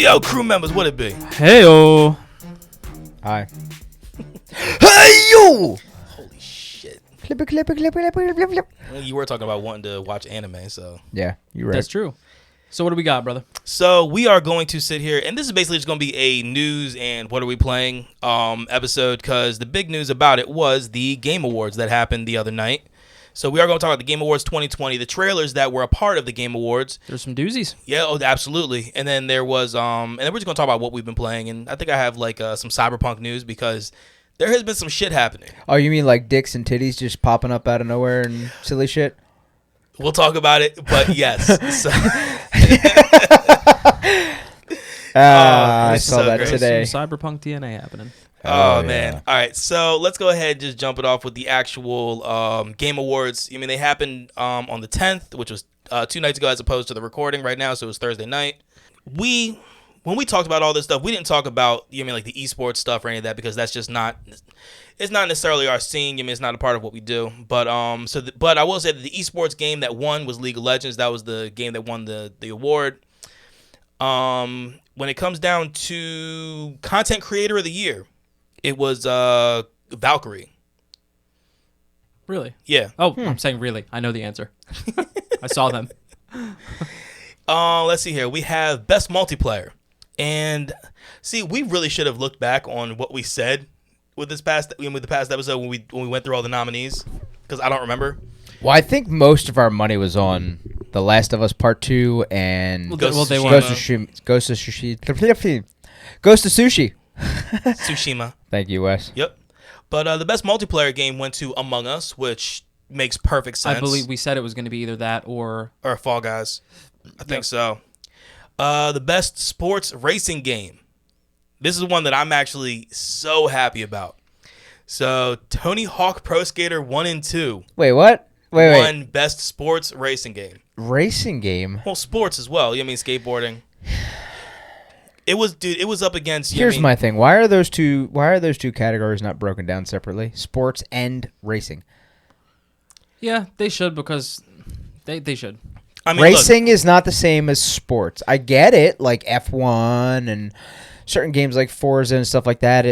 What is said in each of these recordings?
Yo, crew members, what it be? Heyo. Hi. Hey, yo! Holy shit. Clip. Well, you were talking about wanting to watch anime, so. Yeah, you're right. That's true. So what do we got, brother? So we are going to sit here, and this is basically just going to be a news and what are we playing episode, because the big news about it was the Game Awards that happened the other night. So we are going to talk about the Game Awards 2020, the trailers that were a part of the Game Awards. There's some doozies. Yeah, oh, absolutely. And then there was, and then we're just going to talk about what we've been playing, and I think I have like some Cyberpunk news because there has been some shit happening. Oh, you mean like dicks and titties just popping up out of nowhere and silly shit? We'll talk about it, but yes. So, I saw that great. today. Some Cyberpunk DNA happening. Oh, yeah. man. All right, so let's go ahead and just jump it off with the actual Game Awards. I mean, they happened on the 10th, which was 2 nights ago as opposed to the recording right now, so it was Thursday night. When we talked about all this stuff, we didn't talk about, like the esports stuff or any of that because that's just not, it's not necessarily our scene. It's not a part of what we do. But but I will say that the esports game that won was League of Legends. That was the game that won the award. When it comes down to Content Creator of the Year, it was Valkyrie. Really? Yeah. Oh, I'm saying really. I know the answer. I saw them. Let's see here. We have Best Multiplayer. And see, we really should have looked back on what we said with the past episode when we went through all the nominees, because I don't remember. Well, I think most of our money was on The Last of Us Part 2 and Ghost of Sushi. Tsushima. Thank you, Wes. Yep. But the Best Multiplayer game went to Among Us, which makes perfect sense. I believe we said it was going to be either that or Fall Guys. I think so. The Best Sports Racing Game. This is one that I'm actually so happy about. So, Tony Hawk Pro Skater 1 and 2. Wait, what? Won Best Sports Racing Game. Racing game? Well, sports as well. Skateboarding. It was up against. Here's my thing. Why are those two categories not broken down separately? Sports and racing. Yeah, they should because they should. I mean, racing is not the same as sports. I get it, like F1 and certain games like Forza and stuff like that.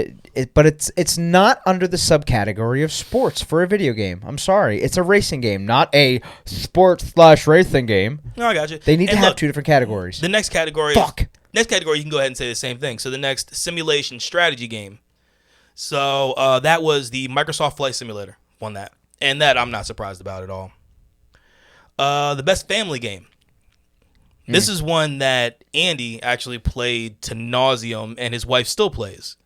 But it's not under the subcategory of sports for a video game. I'm sorry. It's a racing game, not a sports/racing game. No, I got you. They need to have two different categories. The next category. Next category, you can go ahead and say the same thing. So the next simulation strategy game. So that was the Microsoft Flight Simulator. Won that. And that I'm not surprised about at all. The best family game. This is one that Andy actually played to nauseum, and his wife still plays.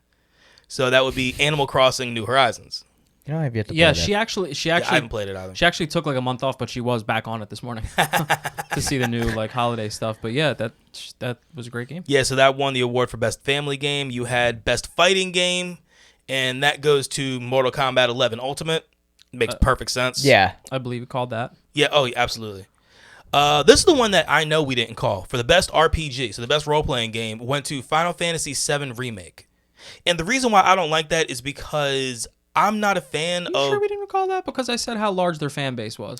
So that would be Animal Crossing: New Horizons. You know, I've yet to play Yeah, that. she actually I haven't played it either. She actually took like a month off, but she was back on it this morning to see the new holiday stuff. But yeah, that was a great game. Yeah, so that won the award for best family game. You had best fighting game, and that goes to Mortal Kombat 11 Ultimate. Makes perfect sense. Yeah. I believe it called that. Yeah, oh, yeah, absolutely. This is the one that I know we didn't call. For the best RPG, so the best role-playing game, went to Final Fantasy VII Remake. And the reason why I don't like that is because I'm not a fan You of... sure we didn't call that? Because I said how large their fan base was.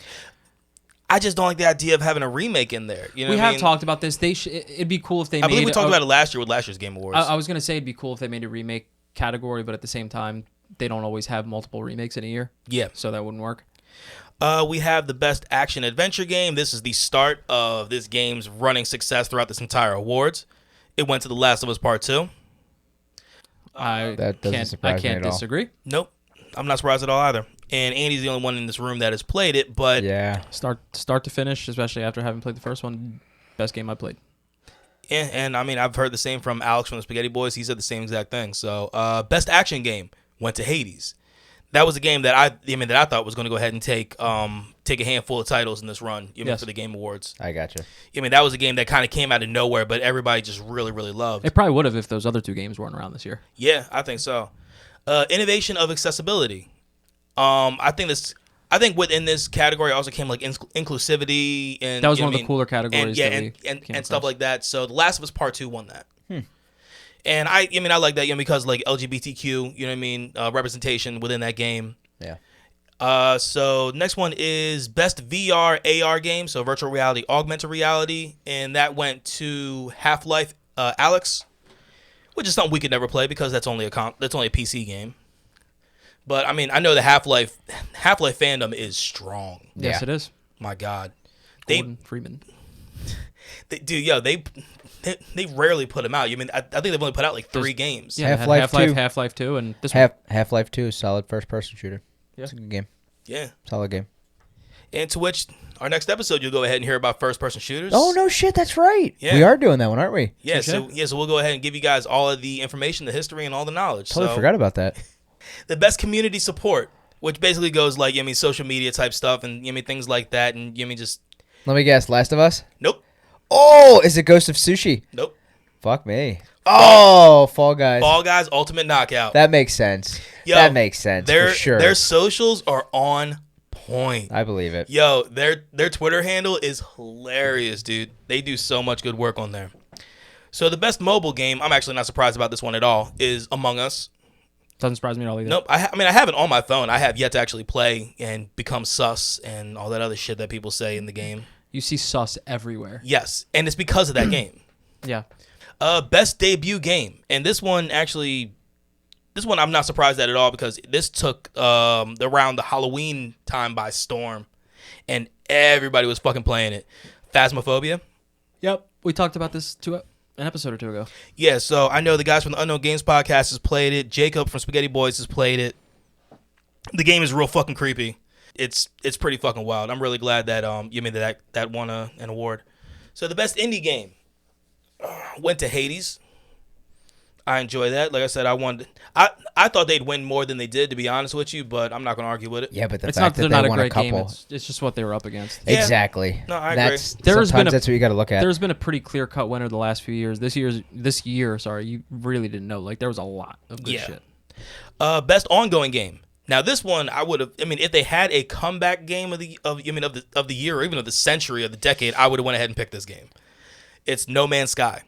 I just don't like the idea of having a remake in there. You know We what I have mean? talked about this. It'd be cool if they I made believe we talked about it last year with last year's Game Awards. I was going to say it'd be cool if they made a remake category, but at the same time, they don't always have multiple remakes in a year. Yeah. So that wouldn't work. We have the best action adventure game. This is the start of this game's running success throughout this entire awards. It went to The Last of Us Part 2. That doesn't surprise me I can't at all. disagree. Nope. I'm not surprised at all either. And Andy's the only one in this room that has played it, but Yeah. Start to finish, especially after having played the first one, best game I played. and I mean, I've heard the same from Alex from the Spaghetti Boys. He said the same exact thing. So, best action game went to Hades. That was a game that I thought was going to go ahead and take a handful of titles in this run, Yes. for the Game Awards. I gotcha. That was a game that kind of came out of nowhere, but everybody just really, really loved. It probably would have if those other two games weren't around this year. Yeah, I think so. Innovation of accessibility. I think within this category also came like inclusivity and That was one of the cooler categories. and stuff like that. So The Last of Us Part 2 won that. And I like that, because like LGBTQ, representation within that game. Yeah. So next one is best VR AR game, so virtual reality, augmented reality, and that went to Half-Life Alex, which is something we could never play because that's only a PC game. But I mean, I know the Half-Life fandom is strong. Yes, Yeah. it is. My God, Gordon Freeman. they rarely put them out. I mean, I think they've only put out like 3 games. Yeah, Half-Life 2. Half-Life 2, and this one. Half-Life 2 is solid first-person shooter. Yeah. It's a good game. Yeah. Solid game. And to which our next episode, you'll go ahead and hear about first-person shooters. Oh, no shit. That's right. Yeah. We are doing that one, aren't we? Yeah, Touché. so we'll go ahead and give you guys all of the information, the history, and all the knowledge. Totally so, forgot about that. the best community support, which basically goes like, social media type stuff and, things like that. And, just, Let me guess. Last of Us? nope, Oh, is it Ghost of Sushi? nope. Fuck me. Oh, Fall Guys. Fall Guys Ultimate Knockout. That makes sense. Yo, that makes sense for sure. Their socials are on point. I believe it. Yo, their Twitter handle is hilarious, dude. They do so much good work on there. So the best mobile game, I'm actually not surprised about this one at all, is Among Us. Doesn't surprise me at all either. Nope. I have it on my phone. I have yet to actually play and become sus and all that other shit that people say in the game. You see sus everywhere. Yes, and it's because of that game. Yeah. Best debut game, and this one I'm not surprised at all because this took around the Halloween time by storm, and everybody was fucking playing it. Phasmophobia. Yep. We talked about this an episode or two ago. Yeah, so I know the guys from the Unknown Games podcast has played it. Jacob from Spaghetti Boys has played it. The game is real fucking creepy. It's pretty fucking wild. I'm really glad that that won an award. So the best indie game went to Hades. I enjoy that. Like I said, I thought they'd win more than they did, to be honest with you, but I'm not going to argue with it. Yeah, but the It's not fact that that they're not they a won great a couple. game. It's just what they were up against. Yeah. Exactly. No, I agree. Sometimes that's what you got to look at. There's been a pretty clear-cut winner the last few years. This year, you really didn't know. Like, there was a lot of good shit. Best ongoing game. Now this one I would have. I mean, if they had a comeback game of the year or even of the century or the decade, I would have went ahead and picked this game. It's No Man's Sky.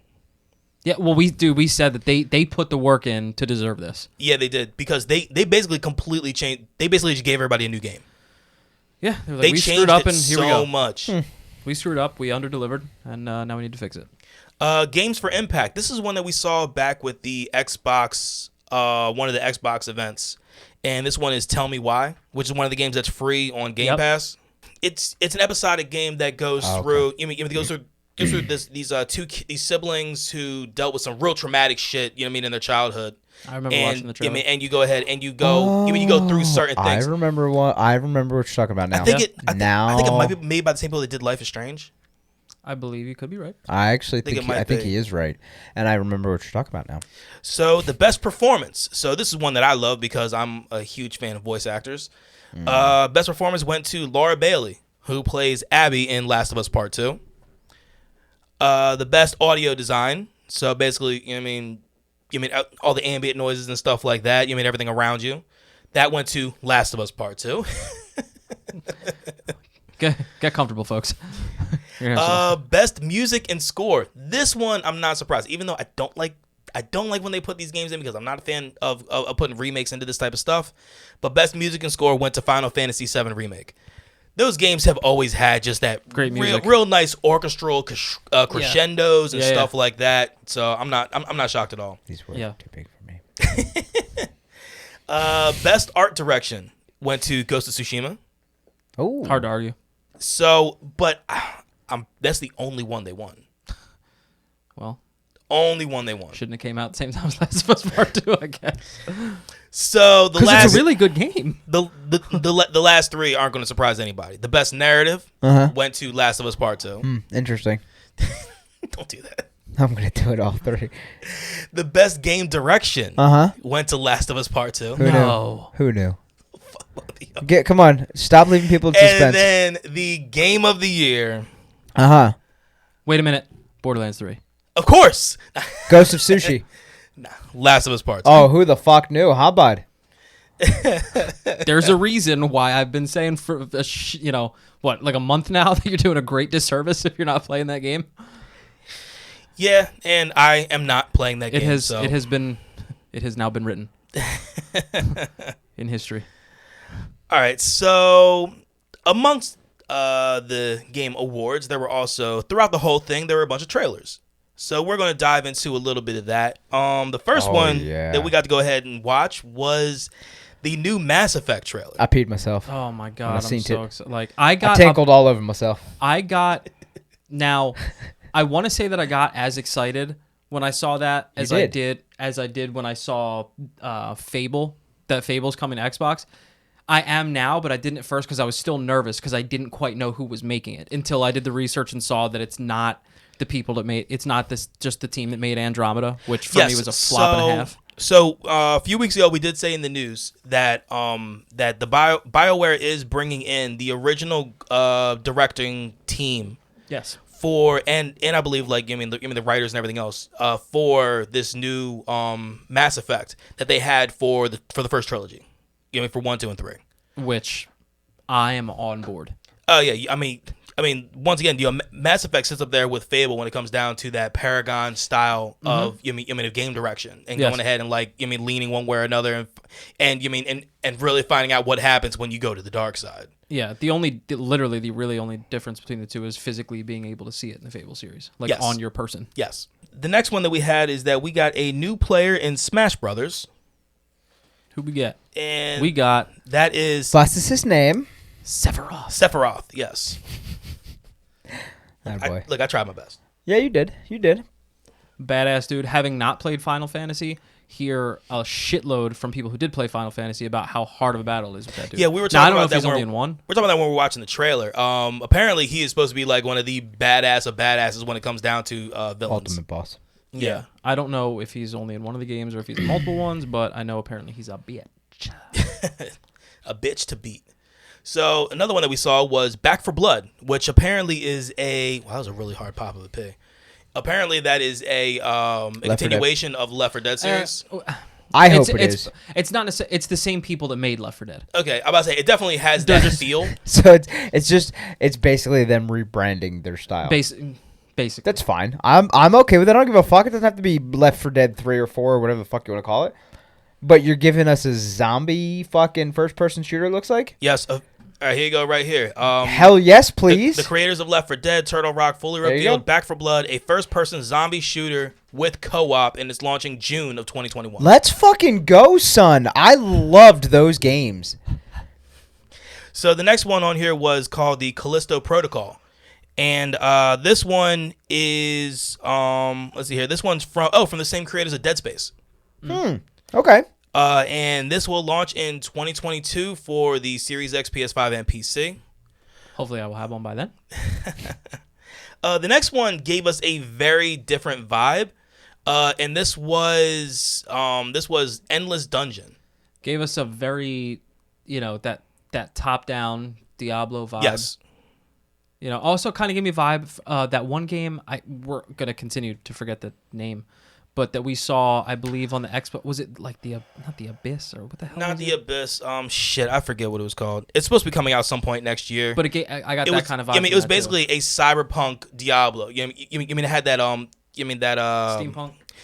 Yeah, well, we said that they put the work in to deserve this. Yeah, they did because they basically completely changed. They basically just gave everybody a new game. Yeah, they were like, They we changed screwed up it and here so we go. much. We screwed up, we underdelivered, and now we need to fix it. Games for Impact. This is one that we saw back with the Xbox, one of the Xbox events, and this one is Tell Me Why, which is one of the games that's free on Game Pass. It's an episodic game that goes through. It goes through these siblings who dealt with some real traumatic shit. In their childhood. I remember watching the trailer. And you go ahead and you go through certain things. I remember what you're talking about now. I think it might be made by the same people that did Life is Strange. I believe you could be right. I actually think I think he is right, and I remember what you're talking about now. So the best performance. So this is one that I love because I'm a huge fan of voice actors. Best performance went to Laura Bailey, who plays Abby in Last of Us Part 2. The best audio design. So basically, all the ambient noises and stuff like that. Everything around you. That went to Last of Us Part 2. Get comfortable, folks. Best music and score. This one I'm not surprised, even though I don't like when they put these games in because I'm not a fan of putting remakes into this type of stuff. But best music and score went to Final Fantasy VII Remake. Those games have always had just that great music, real nice orchestral crescendos and stuff like that. So I'm not shocked at all. These were too big for me. Best art direction went to Ghost of Tsushima. Oh, hard to argue. So, but that's the only one they won. Well, only one they won. Shouldn't have came out at the same time as Last of Us Part 2, I guess. So it's a really good game. The last 3 aren't going to surprise anybody. The best narrative went to Last of Us Part 2. Interesting. Don't do that. I'm going to do it all 3. The best game direction went to Last of Us Part 2. Who knew? Come on. Stop leaving people in suspense. And then the game of the year. Wait a minute. Borderlands 3. Of course. Ghost of Sushi. Last of Us Part 2. Oh, who the fuck knew? How about? There's a reason why I've been saying for like a month now that you're doing a great disservice if you're not playing that game. Yeah, and I am not playing that game. It has now been written in history. All right, so amongst the game awards, there were also throughout the whole thing there were a bunch of trailers. So we're going to dive into a little bit of that. The first Oh, one yeah. that we got to go ahead and watch was the new Mass Effect trailer. I peed myself. Oh my When I god, I'm seen so it. excited. Like I I tinkled all over myself. now I want to say that I got as excited when I saw that as I did when I saw Fable, that Fable's coming to Xbox. I am now, but I didn't at first because I was still nervous because I didn't quite know who was making it until I did the research and saw that it's not the people that made it's not this just the team that made Andromeda, which for me was a flop and a half. So a few weeks ago, we did say in the news that that the BioWare is bringing in the original directing team. Yes. For and I believe like the writers and everything else for this new Mass Effect that they had for the first trilogy, for 1, 2, and 3. Which I am on board. Oh yeah, I mean once again, Mass Effect sits up there with Fable when it comes down to that Paragon style of of game direction and going ahead and leaning one way or another and really finding out what happens when you go to the dark side. Yeah, the really only difference between the two is physically being able to see it in the Fable series, like Yes. on your person. Yes. The next one that we had is that we got a new player in Smash Brothers, Who we get? and We got that is What's his name? Sephiroth. Sephiroth. Yes. Oh boy. I tried my best. Yeah, you did. You did. Badass dude. Having not played Final Fantasy, hear a shitload from people who did play Final Fantasy about how hard of a battle it is with that dude. Yeah, we were Now, I talking don't know about if that he's when only in one. we're talking about that when we were watching the trailer. Apparently he is supposed to be like one of the badass of badasses when it comes down to villains. Ultimate boss. Yeah. I don't know if he's only in one of the games or if he's in multiple ones, but I know apparently he's a bitch. A bitch to beat. So another one that we saw was Back for Blood, which apparently is that was a really hard pop of a pig. Apparently that is a continuation of Left 4 Dead series. I hope it is. It's not necessarily. It's the same people that made Left 4 Dead. Okay, I'm about to say it definitely has that feel. So it's basically them rebranding their style. Basically. That's fine. I'm okay with it. I don't give a fuck. It doesn't have to be Left 4 Dead 3 or 4 or whatever the fuck you want to call it. But you're giving us a zombie fucking first-person shooter, it looks like? Yes. All right, here you go right here. Hell yes, please. The creators of Left 4 Dead, Turtle Rock, fully There you revealed go. Back for Blood, a first-person zombie shooter with co-op, and it's launching June of 2021. Let's fucking go, son. I loved those games. So the next one on here was called the Callisto Protocol. And this one is, let's see here. This one's from the same creators of Dead Space. Okay. And this will launch in 2022 for the Series X, PS5, and PC. Hopefully, I will have one by then. The next one gave us a very different vibe. And this was Endless Dungeon. Gave us a very, that top-down Diablo vibe. Yes. Also kind of gave me a vibe. That one game, we're gonna continue to forget the name, but that we saw, I believe, on the Xbox. Was it like not the Abyss or what the hell? Not was the it? Abyss. Shit, I forget what it was called. It's supposed to be coming out some point next year. But I got that kind of vibe. I mean, it was basically a cyberpunk Diablo. You mean it had that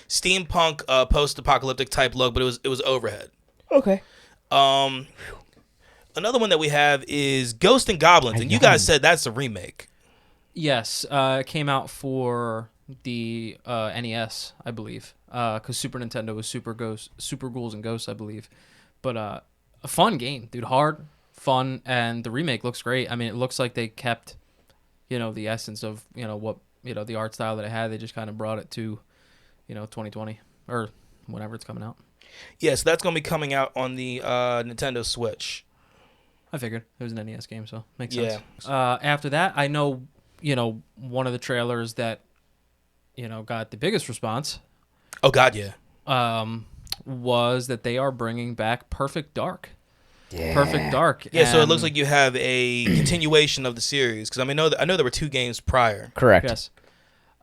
steampunk post-apocalyptic type look, but it was overhead. Okay. Another one that we have is Ghost and Goblins, and you guys said that's a remake. Yes, it came out for the NES, I believe, because Super Nintendo was Super Ghouls and Ghosts, I believe. But a fun game, dude. Hard, fun, and the remake looks great. I mean, it looks like they kept, the essence of what the art style that it had. They just kind of brought it to, 2020 or whenever it's coming out. Yeah, so that's gonna be coming out on the Nintendo Switch. I figured it was an NES game, so makes sense. After that, I know, one of the trailers that, got the biggest response. Oh God, yeah. Was that they are bringing back Perfect Dark. Yeah. Perfect Dark. Yeah, so it looks like you have a continuation of the series because I know there were 2 games prior. Correct. Yes.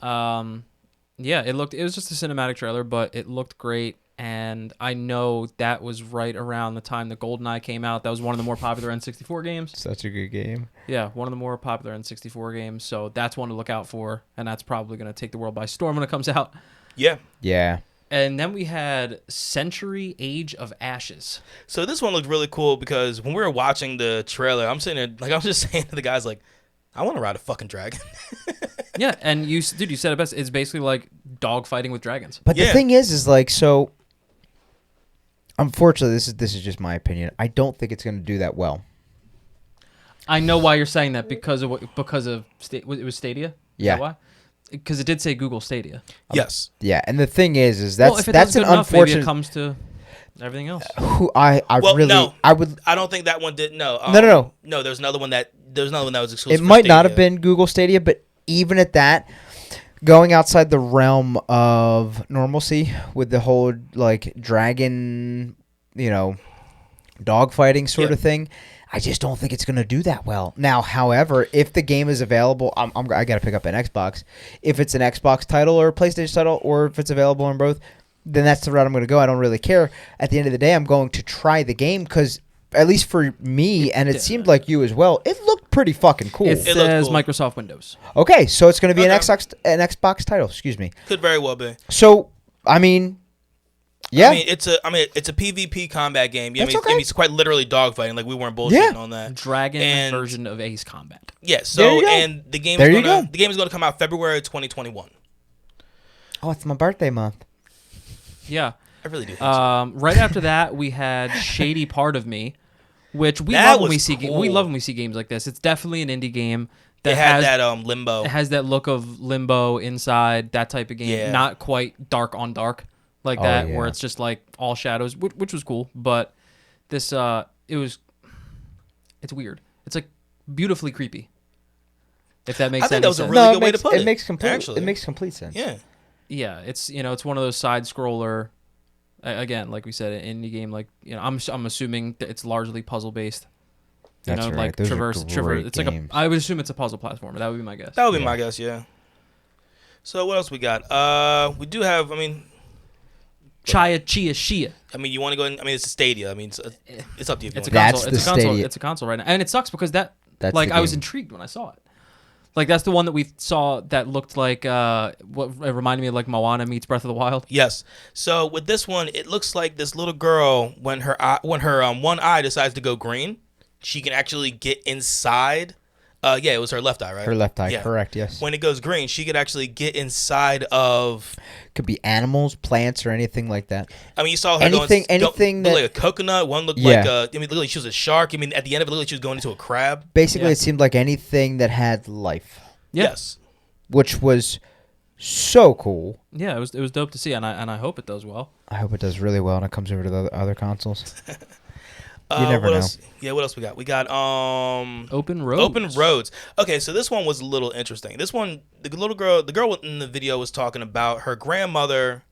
Yeah, it was just a cinematic trailer, but it looked great. And I know that was right around the time the GoldenEye came out. That was one of the more popular N64 games. Such a good game. Yeah, one of the more popular N64 games. So that's one to look out for. And that's probably going to take the world by storm when it comes out. Yeah. Yeah. And then we had Century Age of Ashes. So this one looked really cool because when we were watching the trailer, I'm sitting there, I was just saying to the guys, I want to ride a fucking dragon. Yeah, and you said it best. It's basically like dog fighting with dragons. But the Yeah. thing is like, so. Unfortunately, this is just my opinion. I don't think it's going to do that well. I know why you're saying that because of it was Stadia. Yeah. Is that why? Because it did say Google Stadia. Yes. Yeah, and the thing is Well, if it that's does an good enough, maybe unfortunate. it comes to everything else. Who I Well, really no. I would. I don't think that one did. No. No. No, there's another one that was exclusive. It for might not have Stadia. been Google Stadia, but even at that, going outside the realm of normalcy with the whole like dragon, dog fighting sort Yeah. of thing, I just don't think it's going to do that well. Now, however, if the game is available, I got to pick up an Xbox. If it's an Xbox title or a PlayStation title, or if it's available on both, then that's the route I'm going to go. I don't really care. At the end of the day, I'm going to try the game because, at least for me, and it seemed like you as well, it looked pretty fucking cool. It looked says cool. Microsoft Windows. Okay, so it's going to be Okay. an Xbox title. Excuse me. Could very well be. So, I mean, yeah. I mean, it's a PvP combat game. Yeah, That's I okay. mean, it's quite literally dogfighting. Like we weren't bullshitting on that. Dragon And- version of Ace Combat. Yeah. There So you go. and the game There is you gonna go. the game is gonna come out February 2021. Oh, it's my birthday month. Yeah. I really do. Think so. Right after that, we had Shady Part of Me, which we That love when was we see we cool. love when we see games like this. It's definitely an indie game It that had has that limbo. it has that look of Limbo inside, that type of game. Yeah. Not quite dark on dark like Oh, that, yeah. where it's just like all shadows, which was cool. But this, it's weird. It's like beautifully creepy. If that makes I think any that was a sense. really No, good way to put it. It makes complete. Actually. It makes complete sense. Yeah. Yeah, it's it's one of those side scroller. Again, like we said, an indie game. Like I'm assuming that it's largely puzzle based. That's right. Like Those are traverse. great It's like games. I would assume it's a puzzle platformer. That would be my guess. That would be my guess. Yeah. So what else we got? We do have. I mean, Chia Shia. you want to go? It's a Stadia. I mean, it's up to you. If you It's a want. That's console. the It's a console. Stadia. It's a console right now, and it sucks because that's the I was game. intrigued when I saw it. Like that's the one that we saw that looked like what it reminded me of like Moana meets Breath of the Wild. Yes. So with this one, it looks like this little girl, when her one eye decides to go green, she can actually get inside. Yeah, it was her left eye, right? Her left eye, Yeah. correct? Yes. When it goes green, she could actually get inside of. Could be animals, plants, or anything like that. I mean, you saw her Anything going, that- like a coconut. One looked Yeah. like looked like she was a shark. I mean, at the end of it, it looked like she was going into a crab. Basically, Yeah. it seemed like anything that had life, Yeah. Yes. which was so cool. Yeah, it was dope to see, and I hope it does well. I hope it does really well and it comes over to the other consoles. You never what know. Else? Yeah, what else we got? We got Open Roads. Open Roads. Okay, so this one was a little interesting. This one, the girl in the video was talking about her grandmother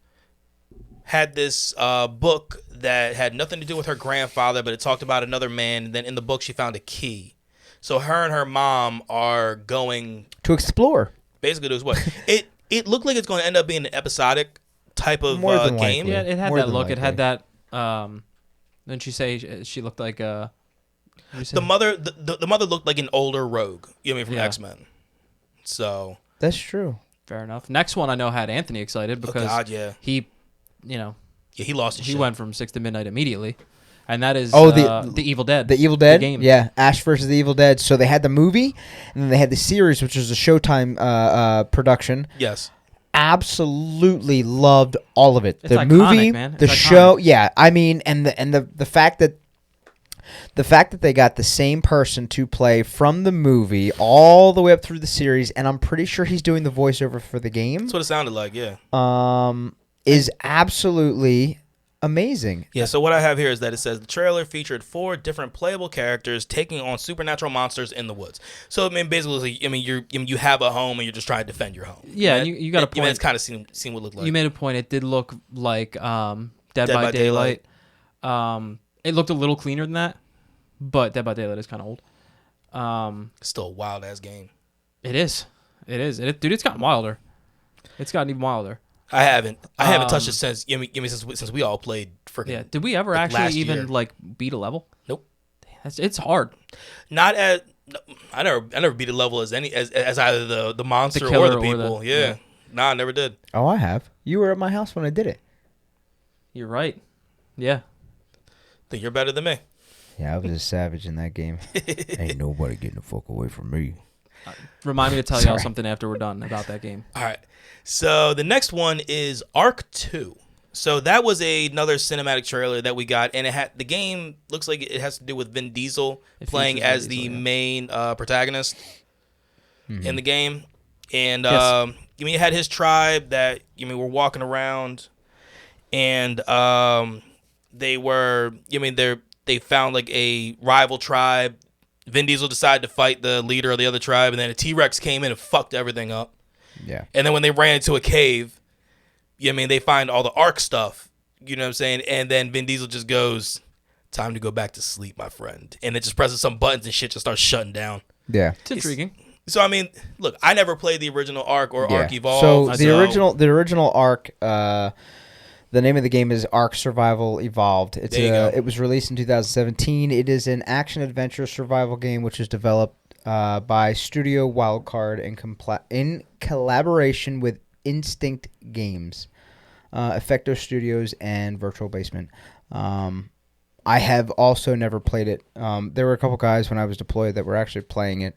had this book that had nothing to do with her grandfather, but it talked about another man. And then in the book, she found a key. So her and her mom are going To explore. basically to what it looked like it's going to end up being an episodic type of More than game. likely. Yeah, it had More that than look. It had likely. that. Didn't she say she looked like what did you say? The mother looked like an older Rogue. You know what I mean, from Yeah. X-Men. So That's true. Fair enough. Next one I know had Anthony excited because God, yeah. he, Yeah, he lost his he shit. went from 6 to midnight immediately, and that is Oh, the Evil Dead. The Evil Dead? game. Yeah, Ash versus the Evil Dead. So they had the movie, and then they had the series, which was a Showtime production. Yes. Absolutely loved all of it. It's The iconic, movie, man. the It's show, iconic. yeah. I mean, and the fact that they got the same person to play from the movie all the way up through the series, and I'm pretty sure he's doing the voiceover for the game. That's what it sounded like, yeah. Is absolutely amazing. Yeah, so what I have here is that it says the trailer featured 4 different playable characters taking on supernatural monsters in the woods. So I mean, basically, you have a home and you're just trying to defend your home. Yeah, and you got a point. It's kind of seen what it looked like. You made a point. It did look like Dead by Daylight. It looked a little cleaner than that, but Dead by Daylight is kind of old. It's still a wild ass game. It is. Dude, it's gotten wilder. It's gotten even wilder. I haven't touched it since since we all played freaking. Yeah. Did we ever last actually even year. like beat a level? Nope. It's hard. Not as I never beat a level as either the monster or killer the or people. the- yeah. yeah. Nah, I never did. Oh, I have. You were at my house when I did it. You're right. Yeah. Think you're better than me. Yeah, I was a savage in that game. Ain't nobody getting the fuck away from me. Remind me to tell y'all something after we're done about that game. All right. So the next one is Arc 2. So that was another cinematic trailer that we got, and the game looks like it has to do with Vin Diesel playing as the main protagonist in the game. And it had his tribe that were walking around, and they were they found like a rival tribe. Vin Diesel decided to fight the leader of the other tribe, and then a T-Rex came in and fucked everything up. Yeah. And then when they ran into a cave, they find all the Ark stuff. You know what I'm saying? And then Vin Diesel just goes, "Time to go back to sleep, my friend." And it just presses some buttons and shit just starts shutting down. Yeah. It's intriguing. So look, I never played the original Ark or Ark So Evolved. the original Ark, the name of the game is Ark Survival Evolved. It was released in 2017. It is an action adventure survival game which is developed by Studio Wildcard in collaboration with Instinct Games, Effecto Studios, and Virtual Basement. I have also never played it. There were a couple guys when I was deployed that were actually playing it.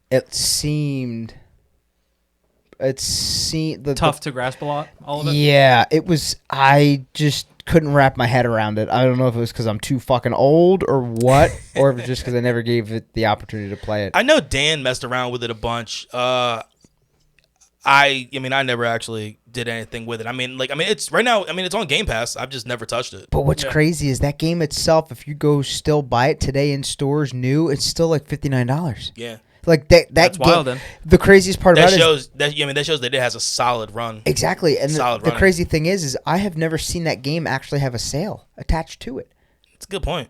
It seemed Tough to grasp a lot, all of it? Yeah, it was. I just couldn't wrap my head around it. I don't know if it was because I'm too fucking old or what, or if it's just because I never gave it the opportunity to play it. I know Dan messed around with it a bunch. I never actually did anything with it. It's right now. It's on Game Pass. I've just never touched it. But what's crazy is that game itself. If you go still buy it today in stores new, it's still like $59. Yeah. Like that That's game, wild. Then the craziest part that about shows it that that shows that it has a solid run. Exactly, and the crazy thing is I have never seen that game actually have a sale attached to it. It's a good point.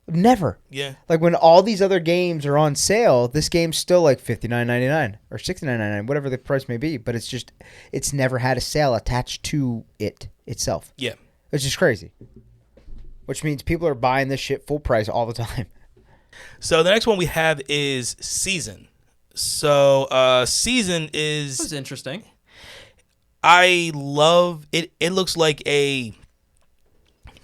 Never. Yeah. Like when all these other games are on sale, this game's still like $59.99 or $69.99, whatever the price may be. But it's never had a sale attached to it itself. Yeah. It's just crazy. Which means people are buying this shit full price all the time. So the next one we have is Season. So Season is... That was interesting. I love it. It looks like a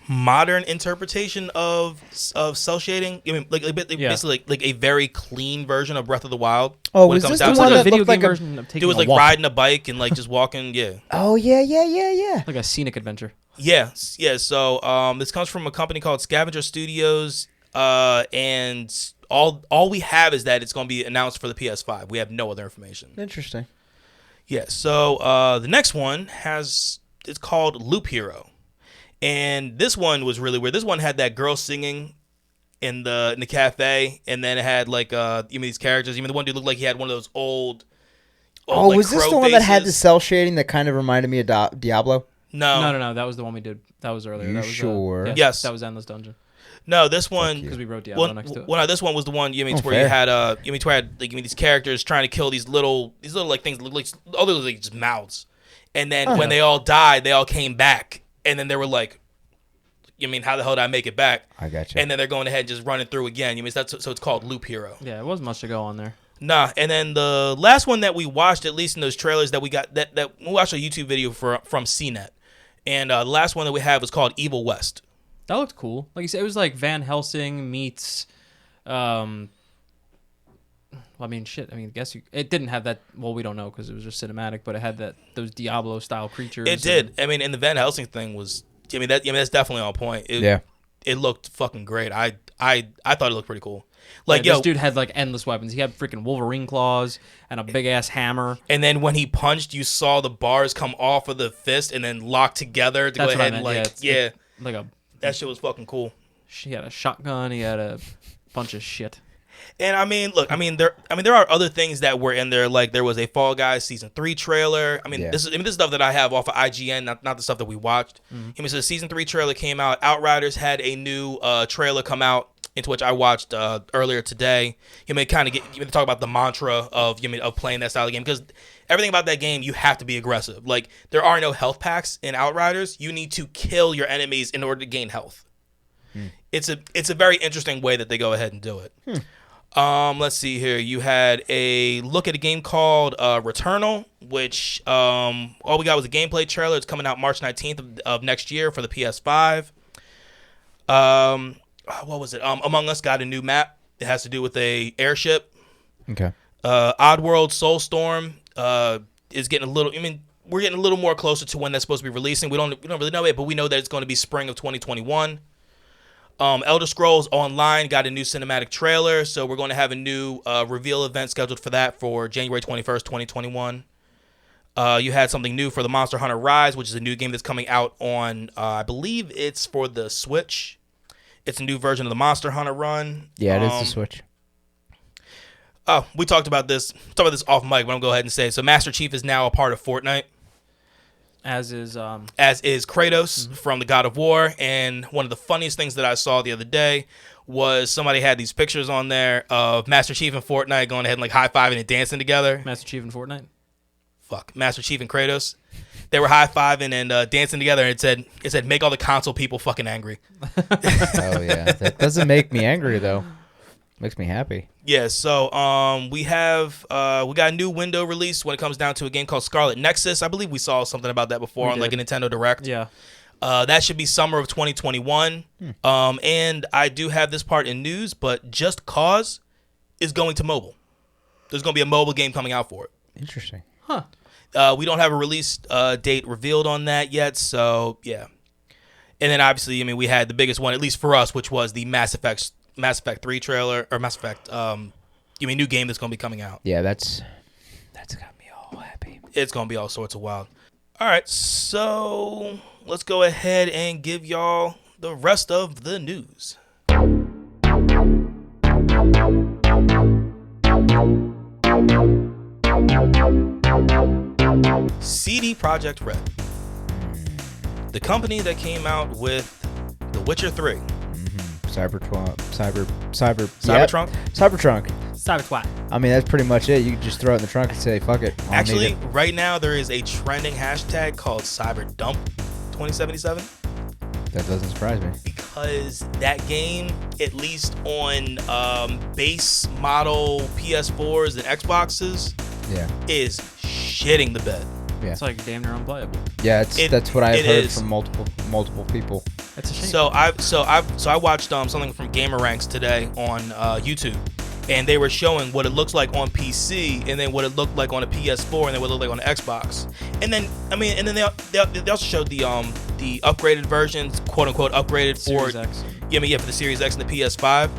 modern interpretation of cell shading. Basically like a very clean version of Breath of the Wild. Oh, was this the one that video looked game like version of It taking was a like walk. riding a bike and like just walking. Yeah. Oh, yeah. Like a scenic adventure. Yeah. So this comes from a company called Scavenger Studios. And all we have is that it's going to be announced for the PS5. We have no other information. Interesting. Yeah. So the next one it's called Loop Hero, and this one was really weird. This one had that girl singing in the cafe, and then it had like these characters. The one dude looked like he had one of those old like, was this the one that had the cell shading that kind of reminded me of Diablo? No. That was the one we did. That was earlier. You that was, sure? Yes. That was Endless Dungeon. No, this one Because we wrote Diablo next to it. Well, no, this one was the one where fair. you had where had like these characters trying to kill these little like things that look like other like just mouths, and then when they all died, they all came back, and then they were like, how the hell did I make it back? I got you. And then they're going ahead and just running through again. So it's called Loop Hero. Yeah, it wasn't much to go on there. Nah, and then the last one that we watched, at least in those trailers that we got, that we watched a YouTube video from CNET, and the last one that we have was called Evil West. That looked cool. Like you said, it was like Van Helsing meets, I guess it didn't have that. Well, we don't know because it was just cinematic, but it had those Diablo style creatures. It did. And the Van Helsing thing was, that's definitely on point. It looked fucking great. I thought it looked pretty cool. Like, this dude had like endless weapons. He had freaking Wolverine claws and a big ass hammer. And then when he punched, you saw the bars come off of the fist and then lock together to That's go ahead and like that shit was fucking cool. He had a shotgun. He had a bunch of shit. And there are other things that were in there. Like there was a Fall Guys season 3 trailer. This is stuff that I have off of IGN, not the stuff that we watched. So the season 3 trailer came out. Outriders had a new trailer come out, into which I watched earlier today. Kind of talk about the mantra of playing that style of game, because everything about that game, you have to be aggressive. Like there are no health packs in Outriders. You need to kill your enemies in order to gain health. It's a very interesting way that they go ahead and do it. Let's see here. You had a look at a game called Returnal, which all we got was a gameplay trailer. It's coming out March 19th of next year for the PS5. What was it? Among Us got a new map. It has to do with a airship. Okay. Oddworld Soulstorm is getting a little. I mean, we're getting a little more closer to when that's supposed to be releasing. We don't really know it, but we know that it's going to be spring of 2021. Elder Scrolls Online got a new cinematic trailer, so we're going to have a new reveal event scheduled for that for January 21st, 2021. You had something new for the Monster Hunter Rise, which is a new game that's coming out on, I believe it's for the Switch. It's a new version of the Monster Hunter run. Yeah, it is the Switch. Oh, we talked about this off mic, but I'm going to go ahead and say it. So Master Chief is now a part of Fortnite. As is Kratos from the God of War. And one of the funniest things that I saw the other day was somebody had these pictures on there of Master Chief and Fortnite going ahead and like high-fiving and dancing together. Master Chief and Fortnite? Fuck. Master Chief and Kratos. They were high-fiving and dancing together, and it said make all the console people fucking angry. Oh, yeah. That doesn't make me angry, though. Makes me happy. Yeah, so we got a new window release when it comes down to a game called Scarlet Nexus. I believe we saw something about that before on like a Nintendo Direct. Yeah. That should be summer of 2021. And I do have this part in news, but Just Cause is going to mobile. There's going to be a mobile game coming out for it. Interesting. Huh. We don't have a release date revealed on that yet, so yeah. And then obviously, I mean, we had the biggest one, at least for us, which was the Mass Effect 3 trailer, or Mass Effect, new game that's going to be coming out. Yeah, that's got me all happy. It's going to be all sorts of wild. All right, so let's go ahead and give y'all the rest of the news. CD Projekt Red, the company that came out with The Witcher 3. Cybertrunk. Cybertwat. I mean, that's pretty much it. You can just throw it in the trunk and say, fuck it. Actually, right now there is a trending hashtag called Cyberdump 2077. That doesn't surprise me. Because that game, at least on base model PS4s and Xboxes, is shitting the bed. Yeah. It's like damn near unplayable. Yeah, that's what I've heard from multiple people. That's a shame. So I watched something from Gamer Ranks today on YouTube, and they were showing what it looks like on PC, and then what it looked like on a PS4, and then what it looked like on an Xbox. And then they also showed the upgraded versions, quote unquote upgraded for Series X. For the Series X and the PS5,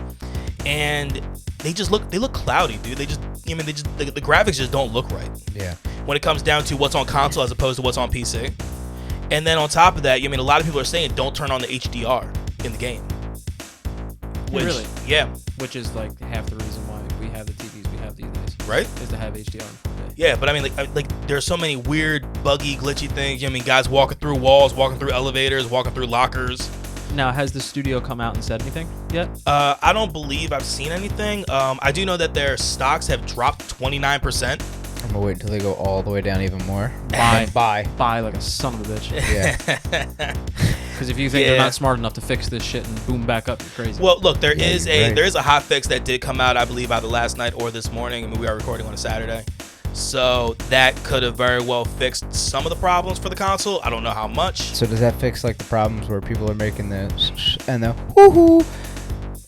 and they look cloudy, dude. The graphics just don't look right. Yeah. When it comes down to what's on console as opposed to what's on PC. And then on top of that, a lot of people are saying don't turn on the HDR in the game. Really? Yeah. Which is like half the reason why we have the TVs we have these days. Right? Is to have HDR in 4K. Yeah, but I mean, like there's so many weird, buggy, glitchy things. Guys walking through walls, walking through elevators, walking through lockers. Now, has the studio come out and said anything yet? I don't believe I've seen anything. I do know that their stocks have dropped 29%. I'm gonna wait until they go all the way down even more. Buy like a son of a bitch. Yeah. Because if you think they're not smart enough to fix this shit and boom back up, you're crazy. Well, look, there is a hot fix that did come out, I believe, either last night or this morning. I mean, we are recording on a Saturday, so that could have very well fixed some of the problems for the console. I don't know how much. So does that fix like the problems where people are making the and the woohoo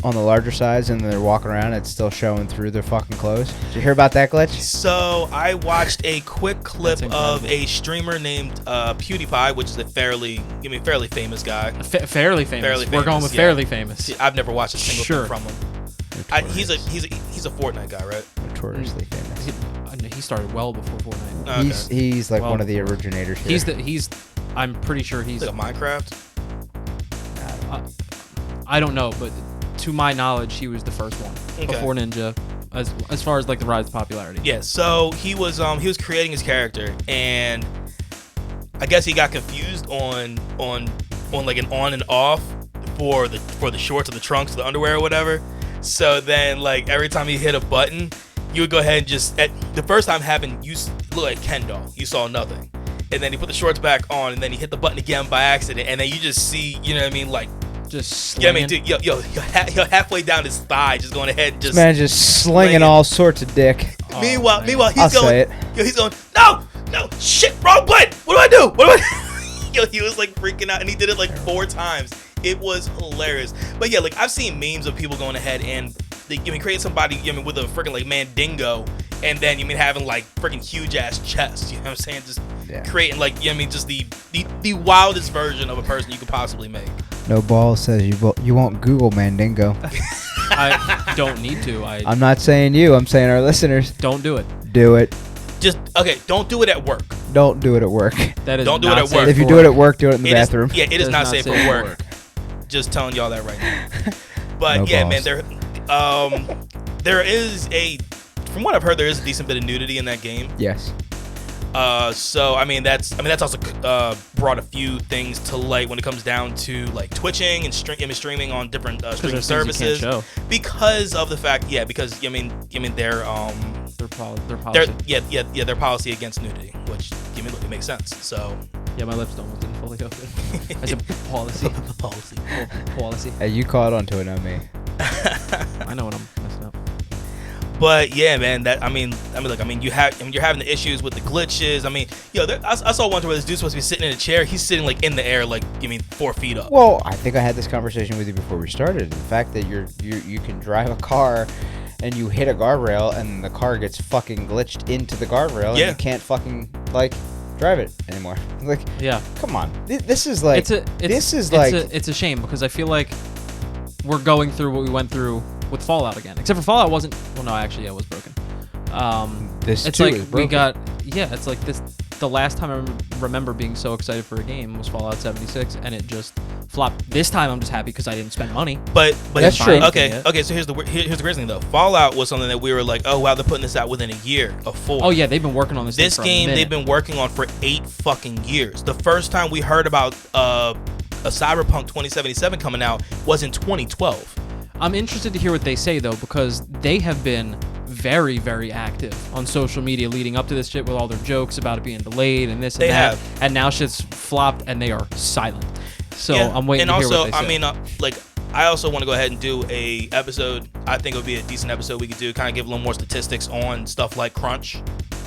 on the larger size, and they're walking around, it's still showing through their fucking clothes? Did you hear about that glitch? So I watched a quick clip of a streamer named PewDiePie, which is a fairly famous guy. Fairly famous. We're going with fairly famous. See, I've never watched a single thing from him. He's a Fortnite guy, right? Notoriously famous. He started well before Fortnite. Okay. He's like one of the originators here. I'm pretty sure he's like a Minecraft. I don't know, but to my knowledge, he was the first one before Ninja, as far as like the rise of popularity. Yeah, so he was creating his character, and I guess he got confused on like an on and off for the shorts or the trunks or the underwear or whatever. So then like every time he hit a button, you would go ahead and just the first time happened, you look like Ken doll. You saw nothing, and then he put the shorts back on, and then he hit the button again by accident, and then you just see, like. Just slinging. Yeah, I mean, dude, you're halfway down his thigh, just going ahead and just. This man just slinging all sorts of dick. Meanwhile, I'll say it. He's going, no, shit, wrong button. What do I do? He was like freaking out, and he did it like 4 times. It was hilarious. But yeah, like I've seen memes of people going ahead and create somebody, with a freaking like Mandingo, and then you mean having like freaking huge ass chests. You know what I'm saying? Just creating like just the wildest version of a person you could possibly make. No Ball says you won't Google Mandingo. I don't need to. I'm not saying you. I'm saying our listeners. Don't do it. Do it. Just don't do it at work. Don't do it at work. That is don't do not it at safe work. If you for do it at work. work, do it in the bathroom. It is not safe for for work. Just telling y'all that right now. But No man, balls. there is from what I've heard, there is a decent bit of nudity in that game. Yes. So that's also brought a few things to light when it comes down to like twitching and streaming on different streaming services because of the fact, because their policy. Their policy against nudity, which look, it makes sense. So my lips wasn't fully open. I said policy. Policy. Hey, you caught onto it, not me. I know what I'm messing up. But yeah, man, you're having the issues with the glitches. I saw one where this dude's supposed to be sitting in a chair. He's sitting like in the air, like 4 feet up. Well, I think I had this conversation with you before we started. The fact that you can drive a car and you hit a guardrail and the car gets fucking glitched into the guardrail and you can't fucking like drive it anymore. Like, come on, this is like it's a shame because I feel like we're going through what we went through with Fallout again. Except for Fallout wasn't. Well, no, actually, it was broken. This it's too like is broken. it's like this. The last time I remember being so excited for a game was Fallout 76, and it just flopped. This time I'm just happy because I didn't spend money. But that's true. Okay. So here's the crazy thing though. Fallout was something that we were like, oh wow, they're putting this out within a year of 4. Oh yeah, they've been working on this. This thing for game a they've been working on for 8 fucking years. The first time we heard about a Cyberpunk 2077 coming out was in 2012. I'm interested to hear what they say though, because they have been very, very active on social media leading up to this shit with all their jokes about it being delayed and this and that. And now shit's flopped and they are silent. So I'm waiting to hear what they say. I also want to go ahead and do a episode. I think it would be a decent episode we could do, kind of give a little more statistics on stuff like crunch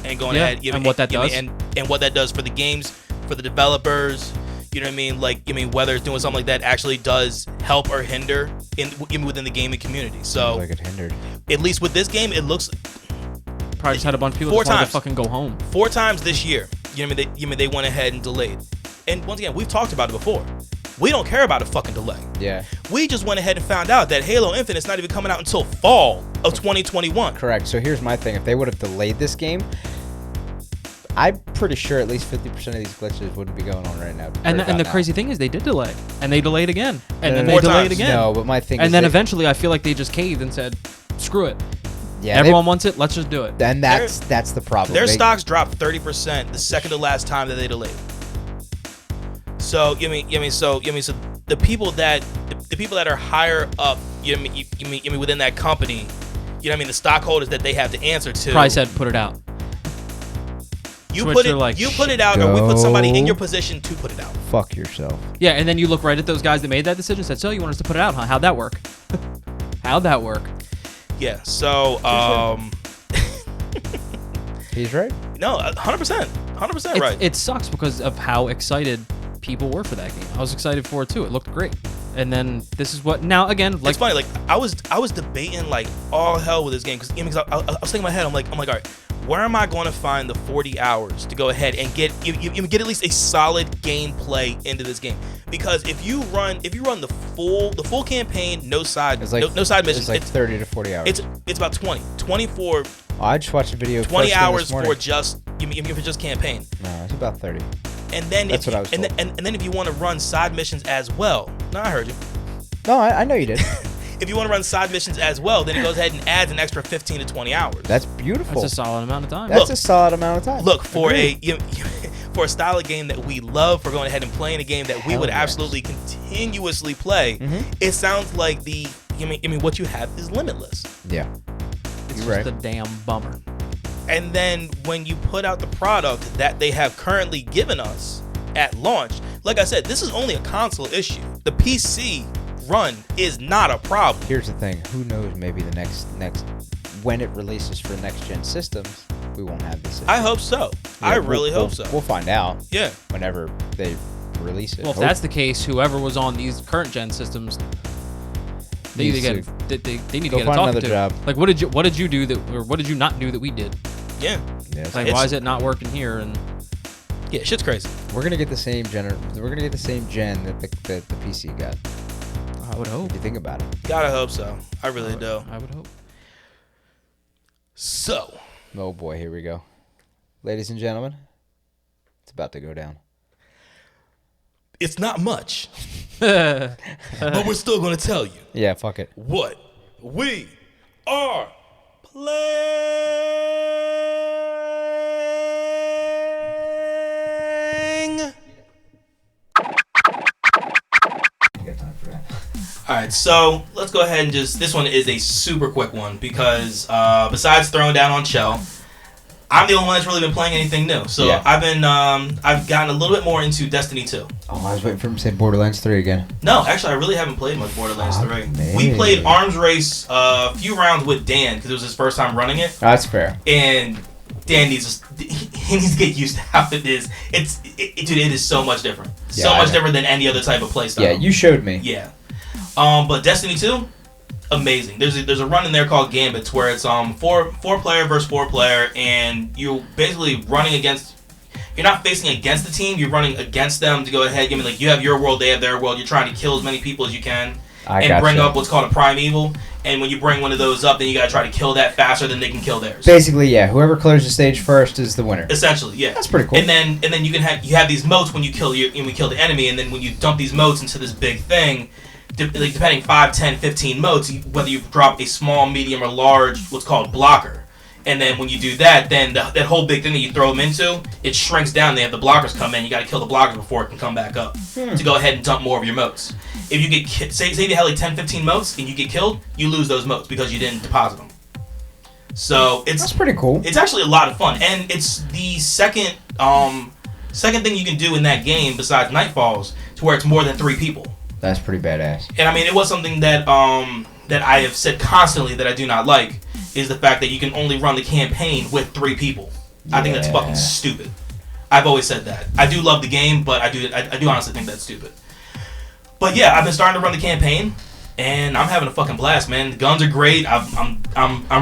and going ahead and what that does and what that does for the games, for the developers. You know what I mean? Like, whether it's doing something like that actually does help or hinder within the gaming community. So, like it hindered. At least with this game, it looks. Probably just had a bunch of people that wanted to fucking go home. 4 times this year. You know what I mean? They went ahead and delayed. And once again, we've talked about it before. We don't care about a fucking delay. Yeah. We just went ahead and found out that Halo Infinite's not even coming out until fall of 2021. Correct. So here's my thing. If they would have delayed this game, I'm pretty sure at least 50% of these glitches wouldn't be going on right now. And the crazy thing is they did delay. And they delayed again. And then they delayed again. No, but my thing is... And then eventually I feel like they just caved and said, screw it. Yeah, everyone wants it, let's just do it. And that's the problem. Their stocks dropped 30% the second to last time that they delayed. So so the people that are higher up, you mean within that company, the stockholders that they have to answer to. Probably said put it out. You put it out, or we put somebody in your position to put it out. Fuck yourself. Yeah, and then you look right at those guys that made that decision and said, so you want us to put it out, huh? How'd that work? How'd that work? Yeah, so he's right. No, 100% right. It sucks because of how excited people were for that game. I was excited for it too. It looked great. And then this is what now again. Like, it's funny. Like I was debating like all hell with this game because I was thinking in my head. I'm like, all right, where am I going to find the 40 hours to go ahead and get at least a solid gameplay into this game? Because if you run the full campaign, no side missions. It's like 30 to 40 hours. It's about 24. I just watched a video. 20 hours for just campaign. No, it's about 30. And then that's what I was told. And then if you want to run side missions as well, no, I heard you. No, I know you did. If you want to run side missions as well, then it goes ahead and adds an extra 15 to 20 hours. That's beautiful. That's a solid amount of time. That's a solid amount of time. Look, for for a style of game that we love, for going ahead and playing a game that we would absolutely continuously play, it sounds like what you have is limitless. Yeah. It's just a damn bummer. And then when you put out the product that they have currently given us at launch, like I said, this is only a console issue. The PC run is not a problem. Here's the thing. Who knows? Maybe the next when it releases for next gen systems, we won't have this issue. I hope so. Yeah, I really hope so. We'll find out. Yeah. Whenever they release it. Well, if that's the case, whoever was on these current gen systems They need to Needs get they need Go to get a find talking another to. job. Like what did you do that, or what did you not do that we did? Yeah. Yes. Like why is it not working here? And Yeah, shit's crazy. We're gonna get the same We're gonna get the same gen that the PC got. I would hope. If you think about it. Gotta hope so. I really do. I would hope. So, Oh boy, here we go. Ladies and gentlemen, it's about to go down. it's not much, but we're still gonna tell you Yeah, fuck it. what we are playing. All right, so let's go ahead and this one is a super quick one because besides throwing down on Shell, I'm the only one that's really been playing anything new. So Yeah. I've gotten a little bit more into Destiny 2. Oh, I was waiting for him to say Borderlands 3 again. No, actually, I really haven't played much Borderlands 3. man. We played Arms Race a few rounds with Dan because it was his first time running it, That's fair. and Dan needs to get used to how it is. Dude, it is so much different. Yeah, So I much know. different than any other type of play style. Yeah, you showed me. Yeah. But Destiny 2, amazing. There's a run in there called Gambits where it's four player versus 4 player, and you're basically running against. You're not facing against the team. You're running against them to go ahead. You have your world, they have their world. You're trying to kill as many people as you can, and bring up what's called a primeval. And when you bring one of those up, then you gotta try to kill that faster than they can kill theirs. Basically, yeah. Whoever clears the stage first is the winner. Essentially, yeah. That's pretty cool. And then you have these motes when you kill the enemy, and then when you dump these motes into this big thing, depending 5, 10, 15 motes, whether you drop a small, medium, or large, what's called blocker. And then when you do that, then that whole big thing that you throw them into, it shrinks down. They have the blockers come in. You got to kill the blockers before it can come back up to go ahead and dump more of your motes. If you get say you have like 10, 15 motes and you get killed, you lose those motes because you didn't deposit them. So That's pretty cool. It's actually a lot of fun, and it's the second thing you can do in that game besides Nightfalls to where it's more than 3 people. That's pretty badass. And I mean, it was something that that I have said constantly that I do not like is the fact that you can only run the campaign with 3 people. I think that's Yeah. fucking stupid. I've always said that. I do love the game, but I do honestly think that's stupid. But yeah, I've been starting to run the campaign, and I'm having a fucking blast, man. The guns are great. I'm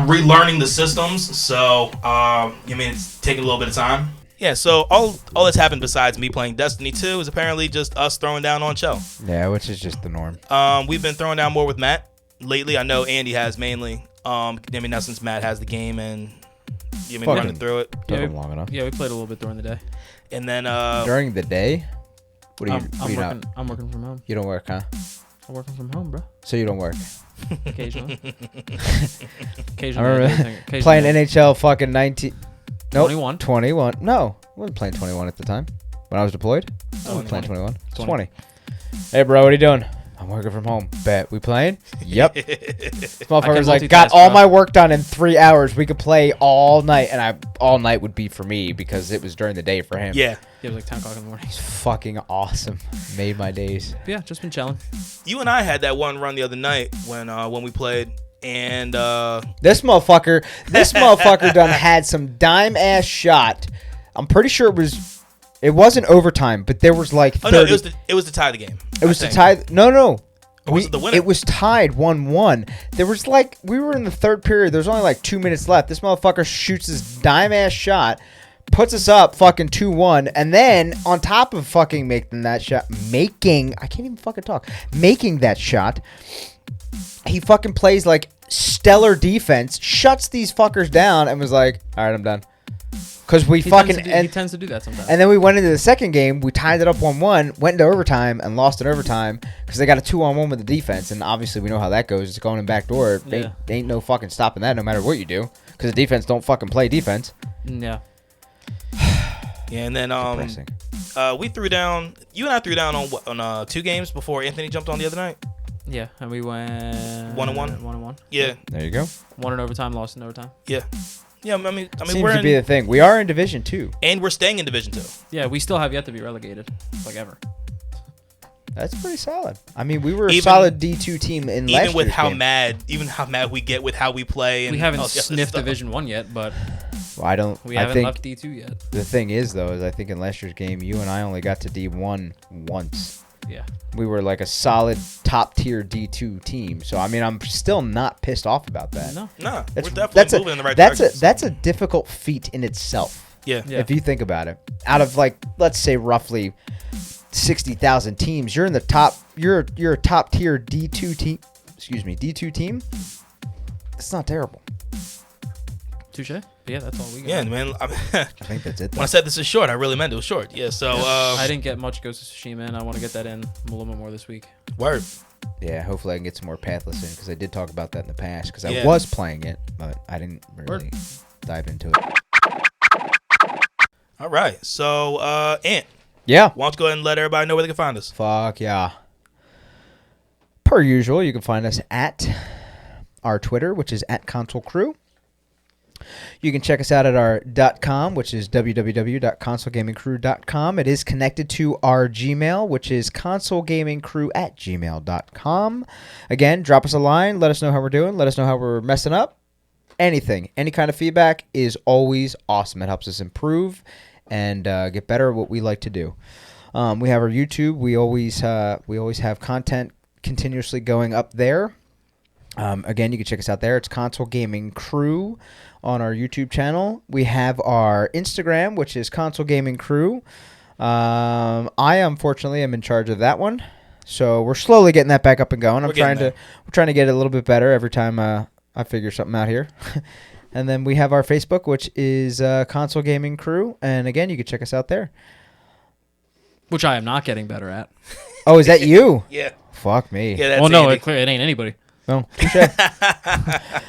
relearning the systems, so I mean, it's taking a little bit of time. Yeah, so all that's happened besides me playing Destiny 2 is apparently just us throwing down on Shell. Yeah, which is just the norm. We've been throwing down more with Matt lately. I know Andy has mainly. I mean, now since Matt has the game and you've been running through it. Took him long enough. Yeah, we played a little bit during the day. And then During the day? What do you? I'm working from home. You don't work, huh? I'm working from home, bro. So you don't work. Occasionally. I remember playing NHL fucking 19. Nope, 21. 21. No, I wasn't playing 21 at the time. When I was deployed, I wasn't playing 21. 20. Hey, bro, what are you doing? I'm working from home. Bet. We playing? Yep. This motherfucker's like, got all my work done in 3 hours. We could play all night. And all night would be for me because it was during the day for him. Yeah. It was like 10 o'clock in the morning. He's fucking awesome. Made my days. But yeah, just been chilling. You and I had that one run the other night when we played, and This motherfucker done had some dime ass shot. I'm pretty sure it wasn't overtime, but there was like 30. oh no, it was to tie the game. It was to tie. No. Or was it the winner? It was tied 1-1. There was we were in the third period. There's only like 2 minutes left. This motherfucker shoots this dime ass shot, puts us up fucking 2-1, and then on top of fucking making that shot, I can't even fucking talk. Making that shot, he fucking plays like stellar defense, shuts these fuckers down, and was like, "All right, I'm done." Because he tends to do that sometimes. And then we went into the second game. We tied it up 1-1, went into overtime, and lost in overtime because they got a 2-on-1 with the defense. And obviously, we know how that goes. It's going in back door. Yeah. Ain't no fucking stopping that no matter what you do because the defense don't fucking play defense. Yeah. Yeah, and then Depressing. we threw down. You and I threw down on 2 games before Anthony jumped on the other night. Yeah, and we went 1-1. 1-1. Yeah. There you go. Won in overtime, lost in overtime. Yeah. Yeah, I mean, Seems we're to be the thing. We are in Division 2. and we're staying in Division 2. Yeah, we still have yet to be relegated, like ever. That's pretty solid. I mean, we were a Even- solid D2 team in last Even with year's how game. mad we get with how we play, and We haven't all the other sniffed stuff. Division 1 yet, but Well, I don't. we I haven't think left D2 yet. the thing is, though, is I think in last year's game, you and I only got to D1 once. Yeah. We were like a solid top tier D2 team. So I mean, I'm still not pissed off about that. No. Nah, we're definitely moving in the right direction. That's a difficult feat in itself. Yeah. If you think about it, out of like, let's say roughly 60,000 teams, you're in the top. You're a top tier D2 team. Excuse me, D2 team. It's not terrible. Touche. Yeah, that's all we got. Yeah, man. I think that's it. When I said this is short, I really meant it was short. Yeah, so I didn't get much Ghost of Tsushima in. I want to get that in a little bit more this week. word. Yeah, hopefully I can get some more Pathless in because I did talk about that in the past because I Yeah. was playing it, but I didn't really dive into it. All right. So, Ant, Yeah. why don't you go ahead and let everybody know where they can find us? Fuck yeah. Per usual, you can find us at our Twitter, which is at Console Crew. You can check us out at our .com, which is www.consolegamingcrew.com. It is connected to our Gmail, which is consolegamingcrew@gmail.com. Again, drop us a line. Let us know how we're doing. Let us know how we're messing up. Anything, any kind of feedback is always awesome. It helps us improve and get better at what we like to do. We have our YouTube. We always have content continuously going up there. Again, you can check us out there. It's Console Gaming Crew on our YouTube channel. We have our Instagram, which is Console Gaming Crew. I unfortunately am in charge of that one, so we're slowly getting that back up and going. We're trying to get it a little bit better every time I figure something out here. And then we have our Facebook, which is Console Gaming Crew, and again, you can check us out there. Which I am not getting better at. Oh, is that you? Yeah. Fuck me. Yeah, that's Well, no, Andy. it ain't anybody. No, touche.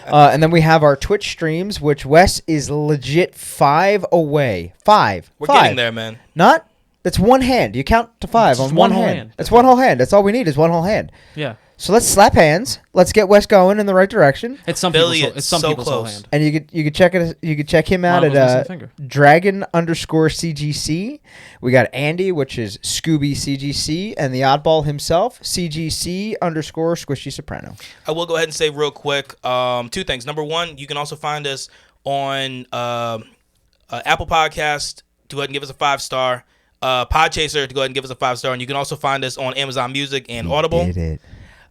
And then we have our Twitch streams, which Wes is legit 5 away. 5. We're 5. getting there, man. Not. That's one hand. You count to 5 It's on just one one whole hand. hand. That's one whole hand. That's all we need is one whole hand. Yeah. So let's slap hands. Let's get Wes going in the right direction. It's some Billy, people's, it's some so people's whole close. hand. And you could check it. You could check him out Mine was missing a at finger. Dragon_CGC. We got Andy, which is Scooby CGC, and the oddball himself, CGC_Squishy Soprano. I will go ahead and say real quick 2 things. Number one, you can also find us on Apple Podcast. To go ahead and give us a 5-star. Podchaser to go ahead and give us a 5-star. And you can also find us on Amazon Music and Audible. Did it.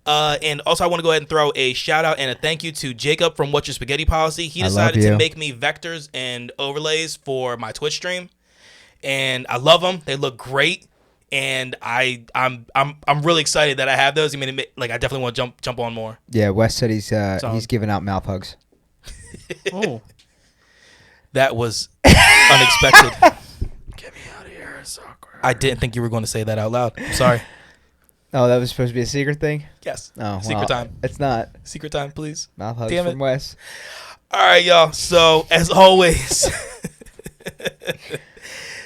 And also, I want to go ahead and throw a shout out and a thank you to Jacob from What's Your Spaghetti Policy. He decided to make me vectors and overlays for my Twitch stream, and I love them. They look great, and I'm really excited that I have those. I mean, I definitely want to jump on more. Yeah, Wes said he's giving out mouth hugs. Oh. That was unexpected. Get me out of here. It's awkward. I didn't think you were going to say that out loud. I'm sorry. Oh, that was supposed to be a secret thing? Yes. Oh, Secret time. It's not. Secret time, please. Mouth hugs Damn it. from Wes. All right, y'all. So, as always,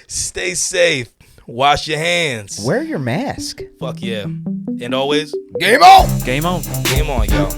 stay safe. Wash your hands. Wear your mask. Fuck yeah. And always, Game on! Game on. game on, y'all.